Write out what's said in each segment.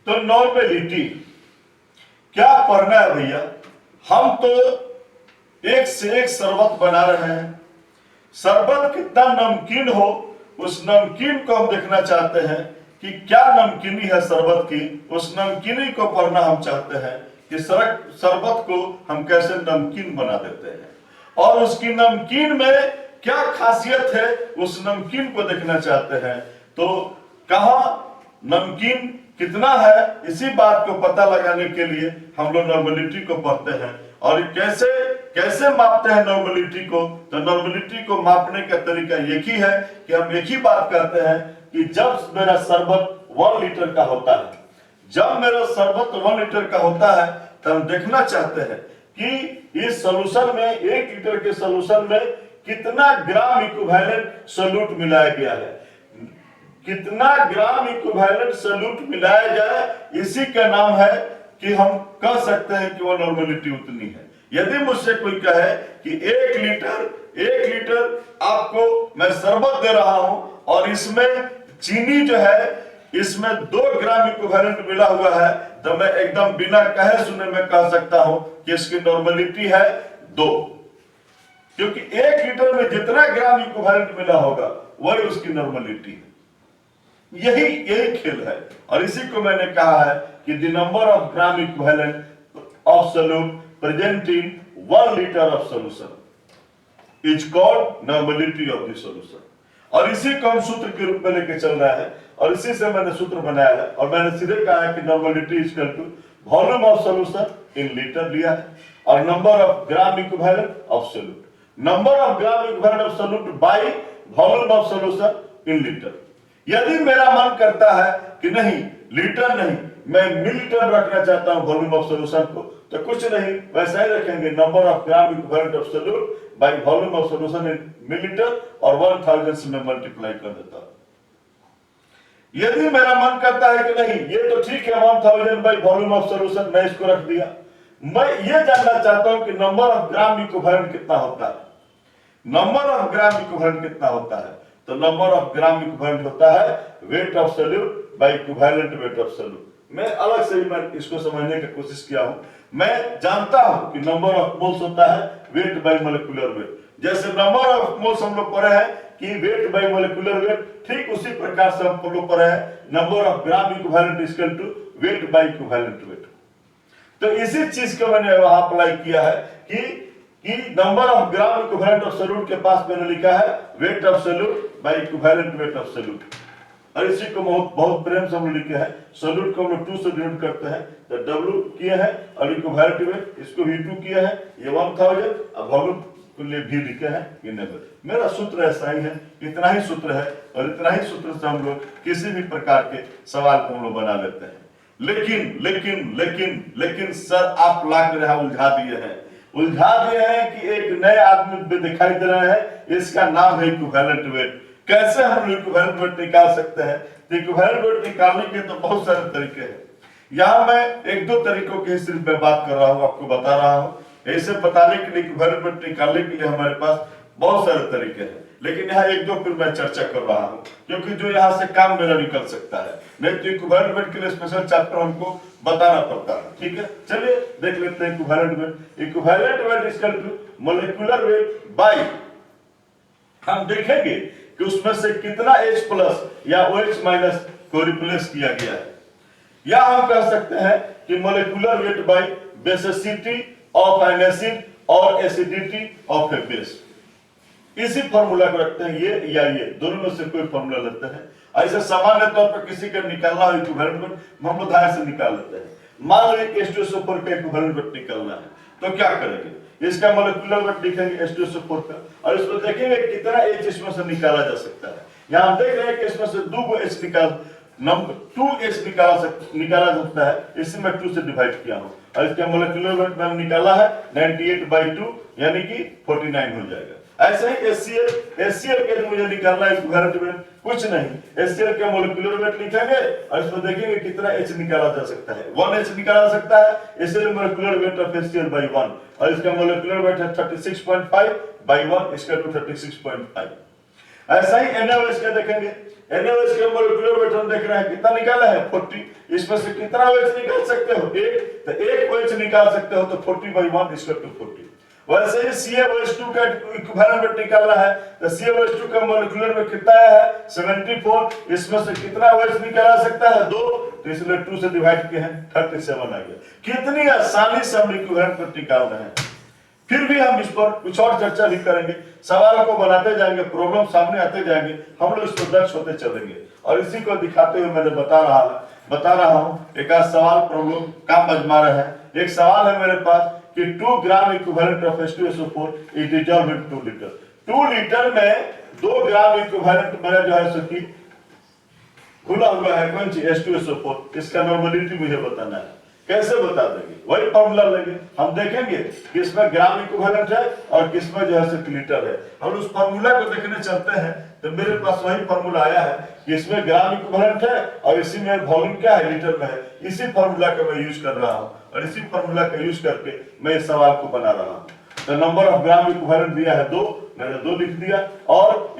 तो नॉर्मेलिटी क्या पढ़ना है भैया? हम तो एक से एक शरबत बना रहे हैं। शरबत कितना नमकीन हो, उस नमकीन को हम देखना चाहते हैं कि क्या नमकीनी है शरबत की। उस नमकीनी को पढ़ना हम चाहते हैं कि शरबत को हम कैसे नमकीन बना देते हैं, और उसकी नमकीन में क्या खासियत है, उस नमकीन को देखना चाहते हैं। तो कहां नमकीन कितना है, इसी बात को पता लगाने के लिए हम लोग नॉर्मेलिटी को पढ़ते हैं। और कैसे कैसे मापते हैं नॉर्मेलिटी को? तो नॉर्मेलिटी को मापने का तरीका एक ही है कि हम एक ही बात करते हैं कि जब मेरा शरबत 1 लीटर का होता है, जब मेरा शरबत 1 लीटर का होता है, तो हम देखना चाहते हैं कि इस सॉल्यूशन में 1 लीटर के सॉल्यूशन में कितना ग्राम इक्विवेलेंट सोल्यूट मिलाया गया है, कितना ग्राम इक्विवेलेंट सोल्यूट मिलाया जाए, इसी का नाम है कि हम कह सकते हैं कि वो नॉर्मेलिटी उतनी है। यदि मुझसे कोई कहे कि 1 लीटर आपको मैं शरबत दे रहा हूं और इसमें चीनी जो है इसमें 2 ग्राम इक्विवेलेंट मिला हुआ है, तो मैं एकदम बिना कहे सुने में कह सकता हूं कि इसकी नॉर्मेलिटी है 2, क्योंकि 1 लीटर में जितना ग्राम इक्विवेलेंट मिला होगा वही उसकी नॉर्मेलिटी है। यही खेल है, और इसी को मैंने कहा है कि the number of gram equivalent of solute present in 1 litre of solution is called normality of the solution. और इसी को हम सूत्र के रूप में लेके चल रहा है, और इसी से मैंने सूत्र बनाया है, और मैंने सीधे कहा है कि normality is equal to volume of solution in litre लिया है, और number of gram equivalent of solute, number of gram equivalent of solute by volume of solution in litre. यदि मेरा मन करता है कि नहीं लीटर नहीं, मैं मिलीलीटर रखना चाहता हूं वॉल्यूम ऑफ सॉल्यूशन को, तो कुछ नहीं, वैसा ही रखेंगे, number of gram equivalent of solute by volume of solution in millilitre, और 1000 से मैं मल्टीप्लाई कर देता हूं। यदि मेरा मन करता है कि नहीं ये तो ठीक है 1000 बाय वॉल्यूम ऑफ सॉल्यूशन, मैं इसको रख दिया, मैं ये जानना चाहता हूं कि नंबर ऑफ ग्राम इक्विवेलेंट कितना होता है, नंबर ऑफ ग्राम इक्विवेलेंट कितना होता है। तो नंबर ऑफ ग्राम इक्विवेलेंट होता है weight of solute bye equivalent weight of solute. मैं अलग से भी मैं इसको समझने की कोशिश किया हूं। मैं जानता हूं कि नंबर ऑफ मोल्स होता है वेट बाय मोलेकुलर वेट, जैसे नंबर ऑफ मोल्स हम लोग पढ़े हैं कि वेट बाय मोलेकुलर वेट, ठीक उसी प्रकार से हम लोग पढ़े हैं number of gram equivalent is equal to weight by equivalent weight. तो इसी चीज को मैंने वहां अप्लाई किया है कि number of gram equivalent of solute के पास मैंने लिखा है weight of solute bye equivalent weight of solute, और इसी को बहुत प्रेम से हम लिखे हैं। सोल्यूट को हम लोग 2 से डिनोट करते हैं, तो W किए हैं, और इक्विवेलेंट वेट इसको V2 किए हैं, ये 1000, और वॉल्यूम के लिए भी लिखे हैं ये नेबर। मेरा सूत्र ऐसा ही है, इतना ही सूत्र है, और इतना ही सूत्र से हम लोग किसी भी प्रकार के सवाल को हम लोग बना लेते हैं। लेकिन सर आप लाख रहा उलझा दिए हैं कि एक नए आदमी पे दिखाई दे रहे हैं, इसका नाम है इक्विवेलेंट वेट। कैसे हम इक्विवेलेंट वेट निकाल सकते हैं? तो इक्विवेलेंट वेट निकालने के तो बहुत सारे तरीके हैं। यहां मैं 1-2 तरीकों की सिर्फ मैं बात कर रहा हूं, आपको बता रहा हूं। ऐसे बताने के लिए इक्विवेलेंट वेट निकालने के लिए हमारे पास बहुत सारे तरीके हैं, लेकिन यहाँ 1-2 फिर मैं चर्चा कर रहा हूं, क्योंकि जो यहाँ से काम मेरा निकल सकता है, नहीं तो इक्विवेलेंट वेट के लिए स्पेशल चैप्टर हमको बताना पड़ता है। ठीक है, चलिए देख लेते हैं equivalent weight. Equivalent weight is equal to molecular weight by, हम देखेंगे कि उसमें से कितना H प्लस या OH माइनस को रिप्लेस किया गया है, या हम कह सकते हैं कि molecular weight by basicity of an acid और एसिडिटी ऑफ ए बेस। इसी फॉर्मूला को रखते हैं, ये या ये दोनों में से कोई फॉर्मूला लेते हैं। ऐसे सामान्य तौर पर किसी का निकालना हो इक्विवेलेंट वेट, हम लोग धारे से निकाल लेते हैं। मान लो H2SO4 का इक्विवेलेंट वेट निकालना है, तो क्या करेंगे? इसका मोलेकुलर वेट लिखेंगे H2SO4 का, और इसमें देखेंगे कितना H इसमें से निकाला जा सकता है। यहाँ हम देख रहे हैं कि इसमें से 2 H नंबर 2H निकाला सकता है, इसी में 2 से डिवाइड किया हूं, और इसका मोलेकुलर वेट मैंने निकाला है 98/2 यानी कि 49 हो जाएगा। ऐसे ही HCl के मुझे निकालना है इक्विवेलेंट वेट, कुछ नहीं, HCl का मोलेकुलर वेट लिखेंगे और इसमें देखेंगे कितना H निकाला जा सकता है। 1H निकाला जा सकता है, इसलिए molecular weight of HCl by 1, और इसका मोलेकुलर वेट है 36.5 by 1 इसका 36.5। ऐसा ही NaOH का देखेंगे NaOH का मोलिकुलर वेट हम देख रहे हैं कितना निकाला है 40। इसमें से कितना OH निकाल सकते हो 1, तो 1 OH निकाल सकते हो तो 40/1 = 40। वैसे ही CaOH2 का इक्विवेलेंट वेट निकालना है तो CaOH2 का मोलिकुलर वेट कितना है 74। इसमें से कितना OH निकाला सकता है 2, तो इसलिए 2 से डिवाइड किए हैं 37 आ गया। कितनी आसानी से हम इक्विवेलेंट वेट निकाल रहे हैं। फिर भी हम इस पर कुछ और चर्चा भी करेंगे, सवाल को बनाते जाएंगे, प्रॉब्लम सामने आते जाएंगे, हम लोग इस पर दक्ष होते चलेंगे और इसी को दिखाते हुए मैंने बता रहा हूं एक आध सवाल प्रॉब्लम काम आजमा रहा है। एक सवाल है मेरे पास कि 2 ग्राम equivalent of H2SO4 is dissolved in 2 litre. 2 litre में 2 ग्राम इक्विवेलेंट मेरा जो है सो कि खुला हुआ है कौन सी H2SO4। इसका नॉर्मलिटी मुझे बताना है। कैसे बता देंगे, वही फॉर्मूला लेंगे, हम देखेंगे कि इसमें ग्राम इक्विवेलेंट है और किसमें जो है सो लीटर है। हम उस फॉर्मूला को देखने चलते हैं तो मेरे पास वही फॉर्मूला आया है कि इसमें ग्राम इक्विवेलेंट है और इसी में वॉल्यूम क्या है लीटर में है। इसी फॉर्मूला का मैं यूज कर रहा हूं और इसी फॉर्मूला का यूज करके मैं इस सवाल को बना रहा हूं। तो नंबर ऑफ ग्राम इक्विवेलेंट दिया है 2, मैंने 2 लिख दिया और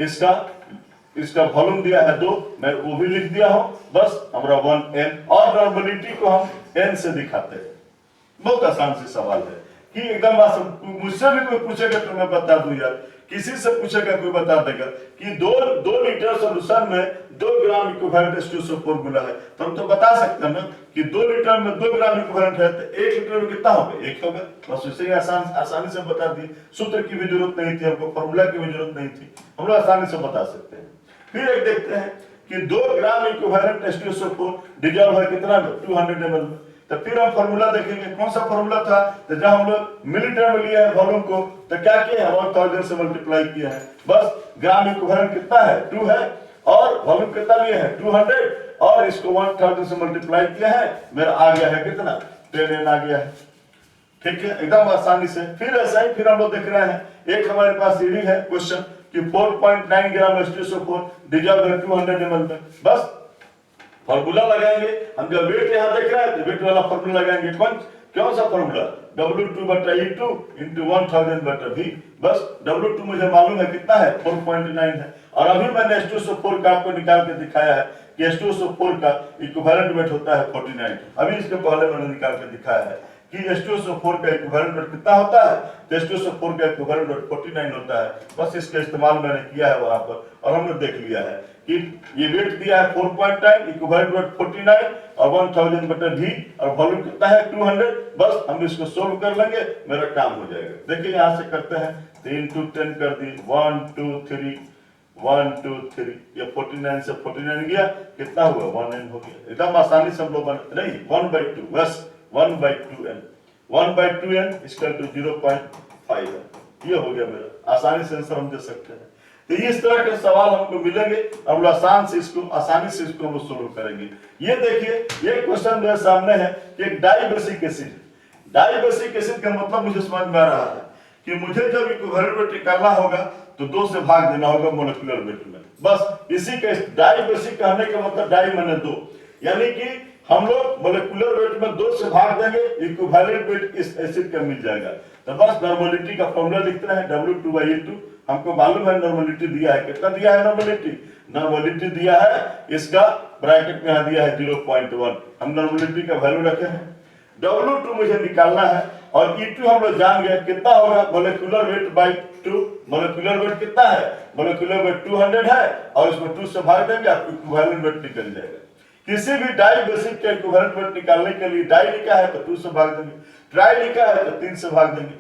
इसका वॉल्यूम दिया है 2, मैं वो भी लिख दिया हूं। बस हमारा 1n और नॉर्मलिटी को हम n से दिखाते हैं। बहुत आसान सी सवाल है कि एकदम मुझसे भी कोई पूछेगा तो मैं बता दूं यार, किसी से पूछेगा कोई बता देगा कि 2 लीटर सॉल्यूशन में 2 ग्राम इक्विवेलेंट H2SO4 मिला है, तो हम तो बता सकते हैं ना कि 2 लीटर में 2 ग्राम इक्विवेलेंट है तो 1 लीटर में कितना होगा 1 होगा। बस इसे आसानी से बता दिए, सूत्र की भी जरूरत नहीं थी हमको, फॉर्मूला की भी जरूरत नहीं थी, हम लोग आसानी से बता सकते हैं। फिर एक देखते हैं कि 2 ग्राम इक्विवेलेंट H2SO4 डिसॉल्व है कितना 200 ml में। तो फिर हम फॉर्मूला देखेंगे, कौन सा फॉर्मूला था, तो जब हम लोग मिलीलीटर में लिया है वॉल्यूम को तो क्या किया है 1000 से मल्टीप्लाई किया है। बस ग्राम इक्विवेलेंट कितना है 2 है और वॉल्यूम कितना लिया है 200 और इसको 1000 से मल्टीप्लाई किया है, मेरा आ गया है कितना 10n आ गया है। ठीक है, एकदम आसानी से। फिर ऐसा ही फिर हम लोग देख रहे हैं, एक हमारे पास ये भी है क्वेश्चन कि 4.9 ग्राम H2SO4 डिसॉल्व है 200 ml में। बस फॉर्मूला लगाएंगे, हम जब वेट यहां देख रहे हैं तो वेट वाला फॉर्मूला लगाएंगे। कौन सा फॉर्मूला W2/E2 into 1000/V। बस W2 मुझे मालूम है कितना है 4.9 है और अभी मैंने H2SO4 का आपको निकाल के दिखाया है कि H2SO4 का इक्विवेलेंट वेट होता है 49। अभी इसके पहले मैंने निकाल के दिखाया है कि H2SO4 का इक्विवेलेंट वेट कितना होता है, तो H2SO4 का इक्विवेलेंट वेट 49 होता है। बस इसका इस्तेमाल मैंने किया है वहां पर और हमने देख लिया है कि ये वेट दिया है 4.9, इक्विवेलेंट वेट 49 और 1000/V और वॉल्यूम कितना है 200। बस हम इसको सोल्व कर लेंगे, मेरा काम हो जाएगा। देखिए यहां से करते हैं 3 × 10 कर दी 1 2 3 1 2 3, ये 49 से 49 गया, कितना हुआ 1n हो गया। एकदम आसानी से हम लोग नहीं 1/2, बस 1/2n 1/2n = 0.5 है। ये हो गया मेरा, आसानी से आंसर हम दे सकते हैं। तो इस तरह के सवाल हमको मिलेंगे, हम लोग आसानी से इसको हम सोल्व करेंगे। ये देखिए ये क्वेश्चन मेरे सामने है कि एक डाइबेसिक एसिड का मतलब मुझे समझ में आ रहा है कि मुझे जब इक्विवेलेंट वेट निकालना होगा तो 2 से भाग देना होगा मोलिकुलर वेट में। बस इसी का डाइबेसिक कहने का मतलब डाई माने 2, यानी कि हम लोग मोलिकुलर वेट में 2 से भाग देंगे, इक्विवेलेंट वेट इस एसिड का मिल जाएगा। तो बस नॉर्मलिटी का फॉर्मूला लिखते हैं W2/E2। हमको मालूम है नॉर्मलिटी दिया है, कितना दिया है नॉर्मलिटी दिया है, इसका ब्रैकेट में दिया है 0.1। हम नॉर्मलिटी का वैल्यू रखे हैं, W2 मुझे निकालना है और E2 हम लोग जान गए कितना होगा molecular weight by 2। Molecular weight कितना है, मोलिकुलर वेट 200 है और इसको 2 से भाग देंगे, आपको इक्विवेलेंट वेट निकल जाएगा। किसी भी डाई बेसिक का इक्विवेलेंट वेट निकालने के लिए डाई लिखा है तो 2 से भाग देंगे, ट्राई लिखा है तो 3 से भाग देंगे।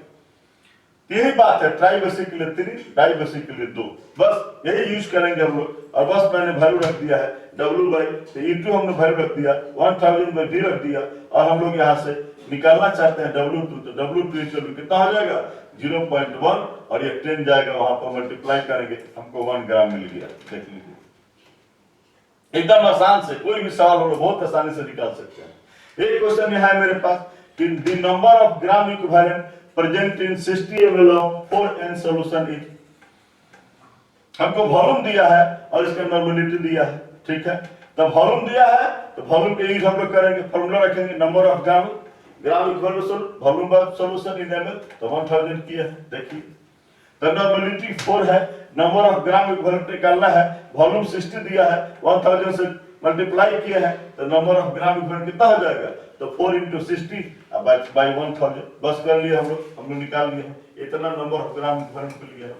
यही बात है, ट्राई बेसिक के लिए 3, डाई बेसिक के लिए 2। बस यही यूज करेंगे हम लोग। और बस मैंने वैल्यू रख दिया है W/E2 हमने वैल्यू रख दिया 1000/V रख दिया और हम लोग यहाँ से निकालना चाहते हैं W2, तो W2 कितना हो जाएगा 0.1 और ये 10 जाएगा वहां पर मल्टीप्लाई करेंगे, हमको 1 ग्राम मिल गया। देख लीजिए एकदम आसान से कोई भी सवाल हम लोग बहुत आसानी से निकाल सकते हैं। एक क्वेश्चन यहाँ है मेरे पास कि the number of gram equivalent present in 60 ml of 4n solution is. हमको वॉल्यूम दिया है और इसका नॉर्मलिटी दिया है। ठीक है, तो वॉल्यूम दिया है तो वॉल्यूम के यूज हम लोग करेंगे, फॉर्मूला रखेंगे number of gram equal volume of solution in ml, तो 1000 किया है। देखिए तो नॉर्मलिटी 4 है, नंबर ऑफ ग्राम इक्विवेलेंट निकालना है, वॉल्यूम 60 दिया है, 1000 से मल्टीप्लाई किया है तो नंबर ऑफ ग्राम इक्विवेलेंट कितना हो जाएगा, तो 4 × 60 बाई 1000, बस कर लिया हम लोग निकाल लिए हैं, इतना नंबर ऑफ ग्राम इक्विवेलेंट को लिया है।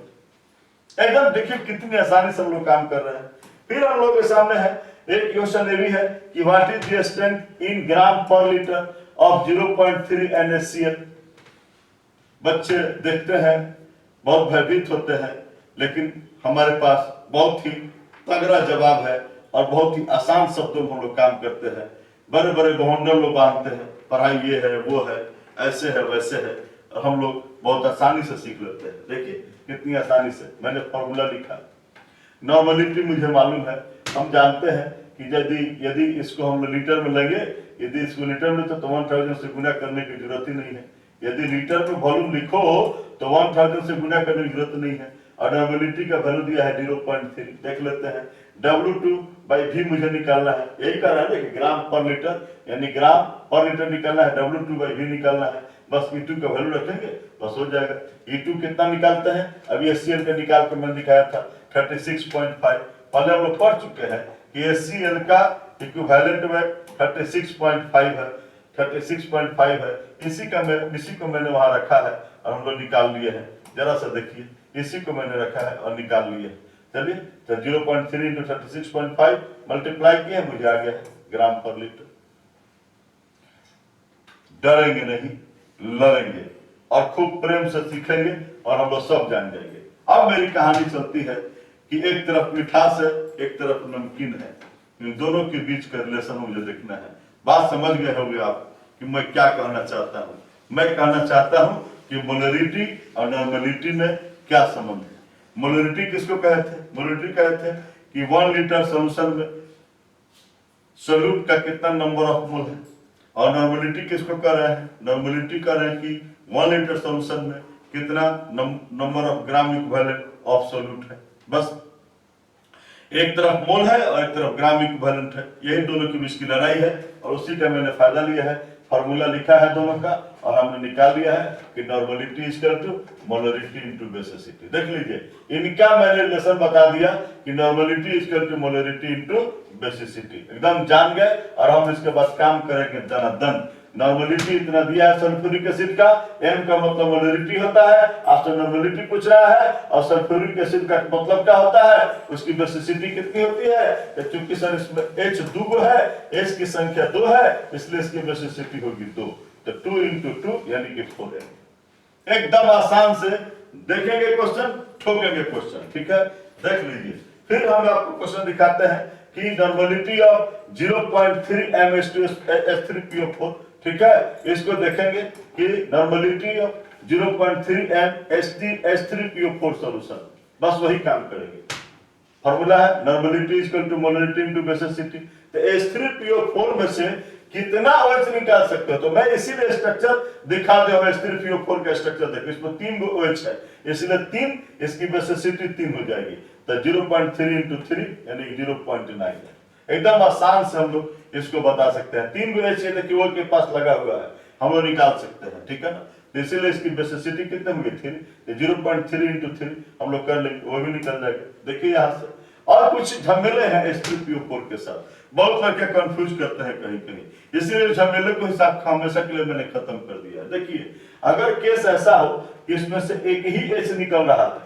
एकदम देखिए कितनी आसानी से हम लोग काम कर रहे हैं। फिर हम लोग के सामने है एक क्वेश्चन ये भी है कि what is the strength in gram per litre of 0.3 NaCl। बच्चे देखते हैं बहुत भयभीत होते हैं, लेकिन हमारे पास बहुत ही तगड़ा जवाब है और बहुत ही आसान शब्दों में हम लोग काम करते हैं। बड़े बड़े बहुंडल लोग बांधते हैं, पढ़ाई ये है वो है ऐसे है वैसे है, और हम लोग बहुत आसानी से सीख लेते हैं। देखिए कितनी आसानी से मैंने फॉर्मूला लिखा। नॉर्मलिटी मुझे मालूम है, हम जानते हैं कि यदि इसको हम लीटर में लेंगे, यदि इसको लीटर में तो 1000 से गुना करने की जरूरत ही नहीं है। यदि लीटर में वॉल्यूम लिखो तो 1000 से गुना करने की जरूरत नहीं है। और नॉर्मलिटी का वैल्यू दिया है 0.3, देख लेते हैं। W2/V मुझे निकालना है, यही कह रहा है कि ग्राम पर लीटर, यानी ग्राम पर लीटर निकालना है, W2/V निकालना है। बस E2 का वैल्यू रखेंगे बस हो जाएगा। E2 कितना निकालते हैं, अभी HCl का निकाल के मैंने दिखाया था 36.5। पहले हम लोग पढ़ चुके हैं कि HCl का इक्विवेलेंट में 36.5 है, 36.5 है। इसी को मैंने वहां रखा है और हम लोग निकाल लिए हैं। जरा सा देखिए, इसी को मैंने रखा है और निकाल लिए। चलिए तो 0.3 × 36.5 मल्टीप्लाई किए, मुझे आ गया है ग्राम पर लीटर। डरेंगे नहीं, लड़ेंगे और खूब प्रेम से सीखेंगे और हम लोग सब जान जाएंगे। अब मेरी कहानी चलती है कि एक तरफ मिठास है, एक तरफ नमकीन है, इन दोनों के बीच का रिलेशन मुझे देखना है। बात समझ गए होंगे आप कि मैं क्या कहना चाहता हूं। मैं कहना चाहता हूं कि मोलरिटी और नॉर्मलिटी में क्या संबंध है। मोलरिटी किसको कहते हैं, मोलरिटी कहते हैं कि 1 लीटर सोल्यूशन में सोल्यूट का कितना नंबर ऑफ मोल है। और नॉर्मलिटी किसको कह रहे हैं, नॉर्मलिटी कह रहे हैं कि 1 लीटर सोल्यूशन में कितना number of gram equivalent of solute है। बस एक तरफ मोल है और एक तरफ ग्राम इक्विवेलेंट है, यही दोनों के बीच की लड़ाई है और उसी का मैंने फायदा लिया है। फॉर्मूला लिखा है दोनों का और हमने निकाल लिया है कि normality is equal to molarity into basicity. देख लीजिए इनका मैंने रिलेशन बता दिया कि normality is equal to molarity into basicity, एकदम जान गए। और हम इसके बाद काम करेंगे दनादन। नॉर्मलिटी इतना दिया है सल्फ्यूरिक एसिड का, M का मतलब मोलरिटी होता है, आपसे नॉर्मलिटी पूछ रहा है। और सल्फ्यूरिक एसिड का मतलब क्या होता है, उसकी बेसिसिटी कितनी होती है, तो चूंकि सर इसमें H 2 है, H की संख्या 2 है, इसलिए इसकी बेसिसिटी होगी 2, तो 2 × 2 यानी कि 4 है। एकदम आसान से देखेंगे क्वेश्चन, ठोकेंगे क्वेश्चन, ठीक है। देख लीजिए, फिर हम आपको क्वेश्चन दिखाते हैं कि नॉर्मलिटी ऑफ 0.3 M(H2SO4), ठीक है। इसको देखेंगे कि नॉर्मलिटी ऑफ 0.3 M(H3PO4) सॉल्यूशन, बस वही काम करेंगे। फॉर्मूला है normality is equal to molarity into basicity. तो H3PO4 में से कितना OH निकाल सकते हो, तो मैं इसीलिए स्ट्रक्चर दिखा दे। H3PO4 का स्ट्रक्चर देखो, इसमें 3 OH है, इसलिए 3, इसकी बेसिसिटी 3 हो जाएगी, तो 0.3 × 3 यानी 0.9 है। एकदम आसान से हम लोग इसको बता सकते हैं। 3 OH केवल के पास लगा हुआ है, हम लोग निकाल सकते हैं, ठीक है ना। इसीलिए इसकी बेसिसिटी कितने होगी 3, 0.3 × 3 हम लोग कर लेंगे, वो भी निकल जाएगा। देखिए यहाँ से और कुछ झमेले हैं H3PO4 के साथ, बहुत लड़के कंफ्यूज करते हैं कहीं कहीं, इसीलिए झमेले को हिसाब हमेशा के लिए मैंने खत्म कर दिया है। देखिए अगर केस ऐसा हो कि इसमें से एक ही H निकल रहा है,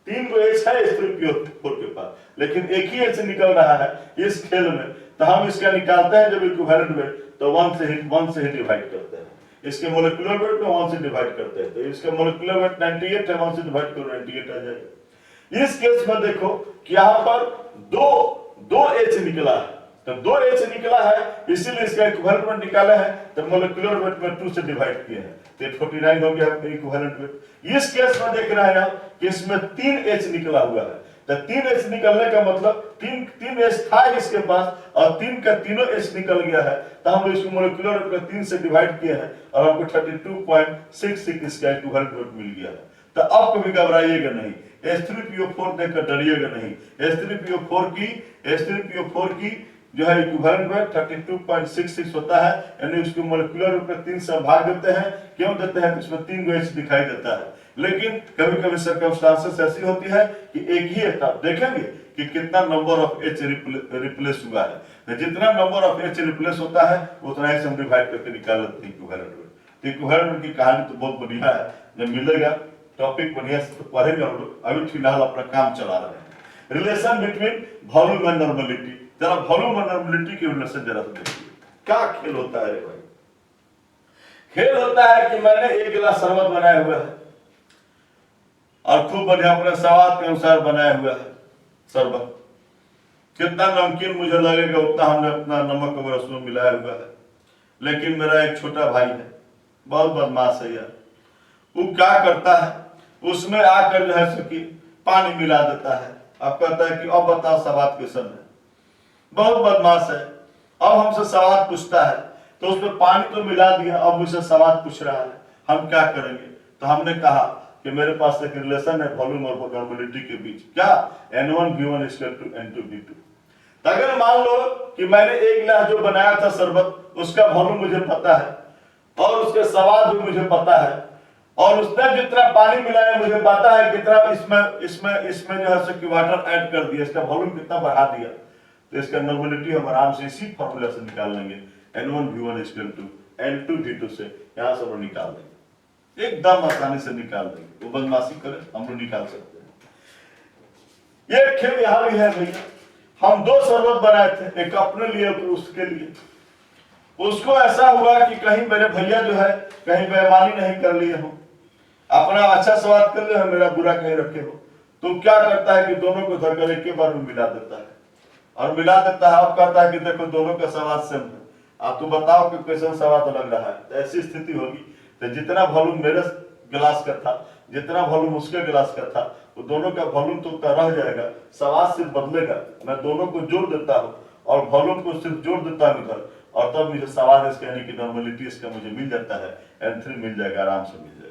3 H है H3PO4 के पास, लेकिन एक ही H निकल रहा है इस खेल में, तो हम इसका निकालते हैं जब इक्विवेलेंट वेट, तो 1 से ही डिवाइड करते हैं। इसके मोलिकुलर वेट में 1 से डिवाइड करते हैं, तो इसका मोलिकुलर वेट 98 है, 1 से डिवाइड करो 98 आ जाएगा। इस केस में देखो कि यहाँ पर दो H निकला है, तो 2 H निकला है, इसीलिए इसका इक्विवेलेंट वेट निकाला है, तो मोलिकुलर वेट में 2 से डिवाइड किए हैं, तो 49 हो गया इक्विवेलेंट वेट। इस केस में देख रहे हैं आप कि इसमें 3 H निकला हुआ है, तो 3 H निकलने का मतलब 3 H था इसके पास और 3 का तीनों H निकल गया है, तो हम इसको मोलिकुलर वेट में 3 से डिवाइड किए हैं और हमको 32.66 इसका इक्विवेलेंट वेट मिल गया है। तो अब कभी घबराइएगा नहीं, H3PO4 देखकर डरिएगा नहीं। H3PO4 की जो है इक्विवेलेंट वेट 32.66 होता है, यानी उसको मोलिकुलर रूप में 3 से भाग देते हैं। क्यों देते हैं? तो इसमें 3 गो H दिखाई देता है। लेकिन कभी कभी सर्कमस्टांसेस ऐसी होती है कि एक ही एटम देखेंगे कि कितना नंबर ऑफ H रिप्लेस हुआ है, तो जितना नंबर ऑफ H रिप्लेस होता है उतना ही हम डिवाइड करके निकाल लेते हैं इक्विवेलेंट वेट। तो इक्विवेलेंट वेट की कहानी तो बहुत बढ़िया है, जब मिलेगा टॉपिक बढ़िया से तो पढ़ेंगे हम लोग। अभी फिलहाल अपना काम चला रहे हैं। Relation between volume and normality, जरा वॉल्यूम और नॉर्मलिटी के रिलेशन जरा से देखिए क्या खेल होता है रे भाई। खेल होता है कि मैंने 1 गिलास शरबत बनाया हुआ है और खूब बढ़िया अपने स्वाद के अनुसार बनाया हुआ है शरबत। कितना नमकीन मुझे लगेगा उतना हमने अपना नमक वगैरह उसमें मिलाया हुआ है। लेकिन मेरा एक छोटा भाई है, बहुत बदमाश है यार। वो क्या करता है, उसमें आकर जो है कि पानी मिला देता है। अब कहता है कि अब बताओ सवाल क्वेश्चन है, बहुत बदमाश है। अब हमसे सवाल पूछता है तो उसमें पानी तो मिला दिया, अब मुझसे सवाल पूछ रहा है, हम क्या करेंगे? तो हमने कहा कि मेरे पास एक रिलेशन है वॉल्यूम और नॉर्मलिटी के बीच, क्या N1V1 = N2V2। तो अगर मान लो कि मैंने 1 गिलास जो बनाया था शरबत, उसका वॉल्यूम मुझे पता है और उसके स्वाद भी मुझे पता है, और उसने जितना पानी मिलाया मुझे पता है कितना इसमें जो है कि वाटर ऐड कर दिया, इसका वॉल्यूम कितना बढ़ा दिया। तो इसका नॉर्मलिटी हम आराम से इसी फॉर्मूला से निकाल लेंगे, N1V1 = N2V2 से यहां से हम निकाल देंगे, एकदम आसानी से निकाल देंगे। वो बदमाशी करे हम लोग निकाल सकते हैं। ये खेल यहां भी है भैया। हम 2 शरबत बनाए थे, एक अपने लिए और उसके लिए। उसको ऐसा हुआ कि कहीं मेरे भैया जो है कहीं बेईमानी नहीं कर लिए हो, अपना अच्छा स्वाद कर ले, मेरा बुरा कहीं रखे हो। तो क्या करता है कि दोनों को धरकर एक बार में मिला देता है और मिला देता है। अब कहता है कि देखो दोनों का स्वाद सेम है, आप तो बताओ कि कैसा स्वाद लग रहा है। तो ऐसी स्थिति होगी तो जितना वॉल्यूम मेरे गिलास का था, जितना वॉल्यूम उसके गिलास का था, वो दोनों का वॉल्यूम तो उतना रह जाएगा, स्वाद सिर्फ बदलेगा। मैं दोनों को जोड़ देता हूँ और वॉल्यूम को सिर्फ जोड़ देता हूँ इधर, और तब मुझे स्वाद इसका यानी कि नॉर्मलिटी इसका मुझे मिल जाता है, N3 मिल जाएगा, आराम से मिल जाएगा।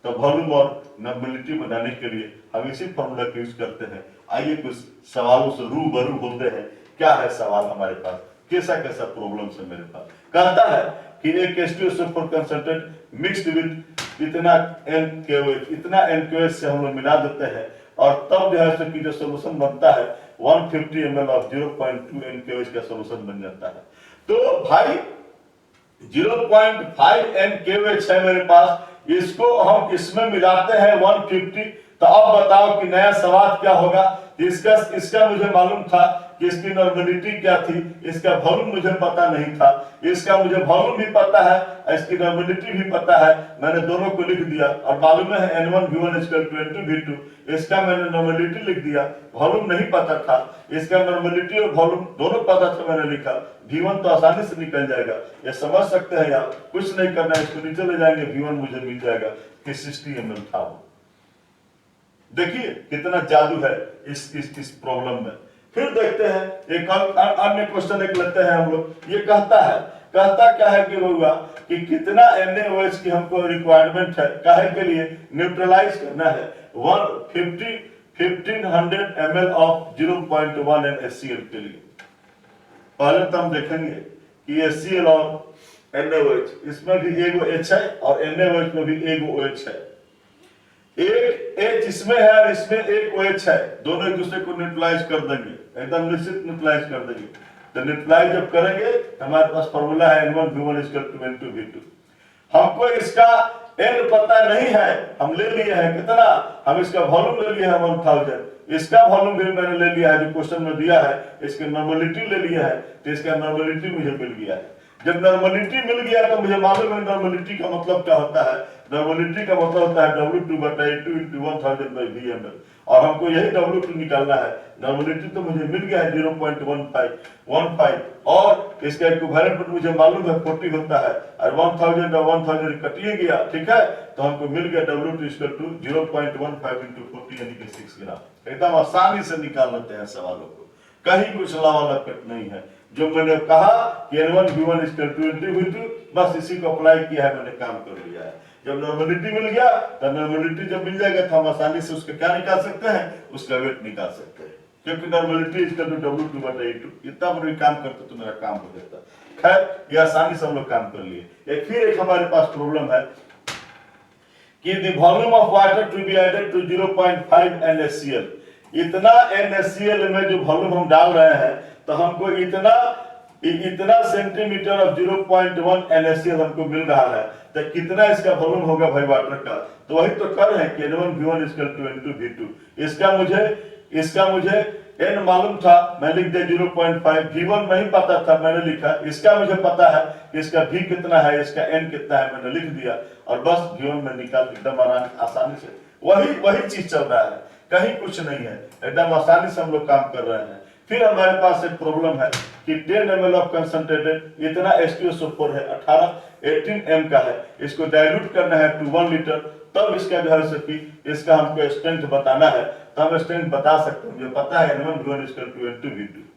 तो वॉल्यूम और नॉर्मलिटी बनाने के लिए हम इसी फॉर्मूला का यूज करते हैं। आइए कुछ सवालों से रूबरू होते हैं। क्या है सवाल हमारे पास, कैसा कैसा प्रॉब्लम है मेरे पास। कहता है कि एक H2SO4 कंसंट्रेट मिक्स्ड विद इतना NaOH, इतना NaOH से हम लोग मिला देते हैं और तब जो है कि जो सॉल्यूशन बनता है 150 ml ऑफ 0.2 NaOH का सॉल्यूशन बन जाता है। तो भाई 0.5 NaOH है मेरे पास, इसको हम इसमें मिलाते हैं 150। तो अब बताओ कि नया स्वाद क्या होगा। इसका मुझे मालूम था कि इसकी नॉर्मलिटी क्या थी, इसका वॉल्यूम मुझे पता नहीं था। इसका मुझे वॉल्यूम भी पता है, इसकी नॉर्मलिटी भी पता है, मैंने दोनों को लिख दिया और मालूम है N1V1 = N2V2। इसका मैंने नॉर्मलिटी लिख दिया, वॉल्यूम नहीं पता था। इसका नॉर्मलिटी और वॉल्यूम दोनों पता था, मैंने लिखा। V1 तो आसानी से निकल जाएगा, ये समझ सकते हैं आप। कुछ नहीं करना है, इसको नीचे ले जाएंगे, V1 मुझे मिल जाएगा कि 60 ml था। देखिए कितना जादू है इस प्रॉब्लम में। फिर देखते हैं एक अन्य क्वेश्चन एक लेते हैं हम लोग। ये कहता क्या है कि होगा कि कितना NaOH की हमको रिक्वायरमेंट है, काहे के लिए न्यूट्रलाइज करना है 1500 ml ऑफ 0.1 NaCl के लिए। पहले तो हम देखेंगे कि HCl और NaOH, इसमें भी एगो H है और NaOH में भी एगो OH है। एक H इसमें है और इसमें एक OH है, दोनों एक दूसरे को न्यूट्रलाइज कर देंगे, एकदम निश्चित न्यूट्रलाइज कर देंगे। तो न्यूट्रलाइज जब करेंगे तो हमारे पास फॉर्मूला है N1V1 = N2V2। हमको इसका N पता नहीं है, हम ले लिए हैं कितना, हम इसका वॉल्यूम ले लिए हैं 1000। इसका वॉल्यूम भी मैंने ले लिया है जो क्वेश्चन में दिया है, इसकी नॉर्मलिटी ले लिया है, तो इसका नॉर्मलिटी मुझे मिल गया है। जब नॉर्मलिटी मिल गया तो मुझे मालूम है नॉर्मलिटी का मतलब क्या होता है। नॉर्मलिटी का मतलब होता है W2/A2 × 1000/VmL, और हमको यही W2 निकालना है। नॉर्मलिटी तो मुझे मिल गया है 0.15 और इसका इक्विवेलेंट मुझे मालूम है 40 होता है, और 1000 और 1000 कटिए गया, ठीक है। तो हमको मिल गया W2 = 0.15 × 40 यानी कि 6 ग्राम। एकदम आसानी से निकाल लेते हैं सवालों को, कहीं कुछ लावा लपेट नहीं है। जो मैंने कहा कि N1V1 = N2V2, बस इसी को अप्लाई किया है, मैंने काम कर लिया है। जब नॉर्मलिटी मिल गया तो नॉर्मलिटी जब मिल जाएगा तो हम आसानी से उसका क्या निकाल सकते हैं, उसका वेट निकाल सकते हैं। क्योंकि normality is equal to W2/A2। इतना पर भी काम करते तो मेरा काम हो जाता। खैर ये आसानी से हम लोग काम कर लिए। फिर एक हमारे पास प्रॉब्लम है कि the volume of water to be added to 0.5 NaCl। इतना NaCl में जो वॉल्यूम हम डाल रहे हैं तो हमको इतना सेंटीमीटर ऑफ 0.1 NaCl हमको मिल रहा है, तो कितना इसका वॉल्यूम होगा भाई वाटर का? तो वही तो कर रहे हैं कि N1V1 = N2V2। इसका मुझे n मालूम था, मैं लिख दिया 0.5। V1 नहीं पता था, मैंने लिखा। इसका मुझे पता है कि इसका V कितना है, इसका n कितना है, मैंने लिख दिया और बस V1 में निकाल एकदम आसानी से। वही चीज चल रहा है, कहीं कुछ नहीं है, एकदम आसानी से हम लोग काम कर रहे हैं। फिर हमारे पास एक प्रॉब्लम है कि 10 ml ऑफ कंसंट्रेटेड, इतना H2SO4 है, 18 m का है, इसको डाइल्यूट करना है टू 1 लीटर, तब इसका जो है कि इसका हमको स्ट्रेंथ बताना है, तो हम स्ट्रेंथ बता सकते हैं। मुझे पता है N1V1 = N2V2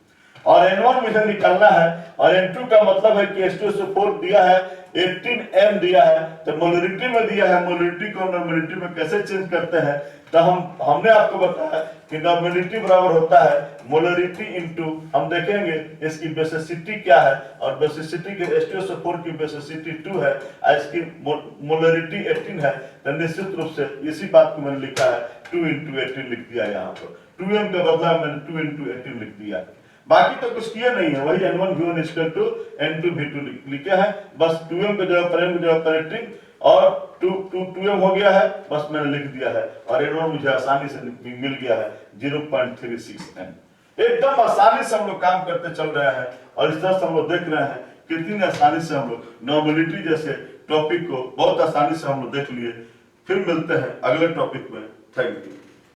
और N1 मुझे निकालना है, और N2 का मतलब है कि H2SO4 दिया है 18 m दिया है, तो मोलरिटी में दिया है। मोलरिटी को नॉर्मलिटी में कैसे चेंज करते हैं, तो हमने आपको बताया कि नॉर्मलिटी बराबर होता है मोलरिटी इनटू, हम देखेंगे इसकी बेसिसिटी क्या है, और बेसिसिटी के H2SO4 की बेसिसिटी 2 है और इसकी मोलरिटी 18 है, तो निश्चित रूप से इसी बात को मैंने लिखा है 2 × 18 लिख दिया। यहाँ पर 2m के बदला मैंने 2 × 18 लिख दिया। बाकी तो कुछ किया नहीं है, वही N1V1 = N2V2 लिखे हैं, बस 2m के जगह पर m की जगह पर 18 और 2m हो गया है, बस मैंने लिख दिया है, और N1 मुझे आसानी से मिल गया है 0.36 n। एकदम आसानी से हम लोग काम करते चल रहे हैं, और इस तरह से हम लोग देख रहे हैं कितनी आसानी से हम लोग नॉर्मलिटी जैसे टॉपिक को बहुत आसानी से हम लोग देख लिए। फिर मिलते हैं अगले टॉपिक में। Thank you.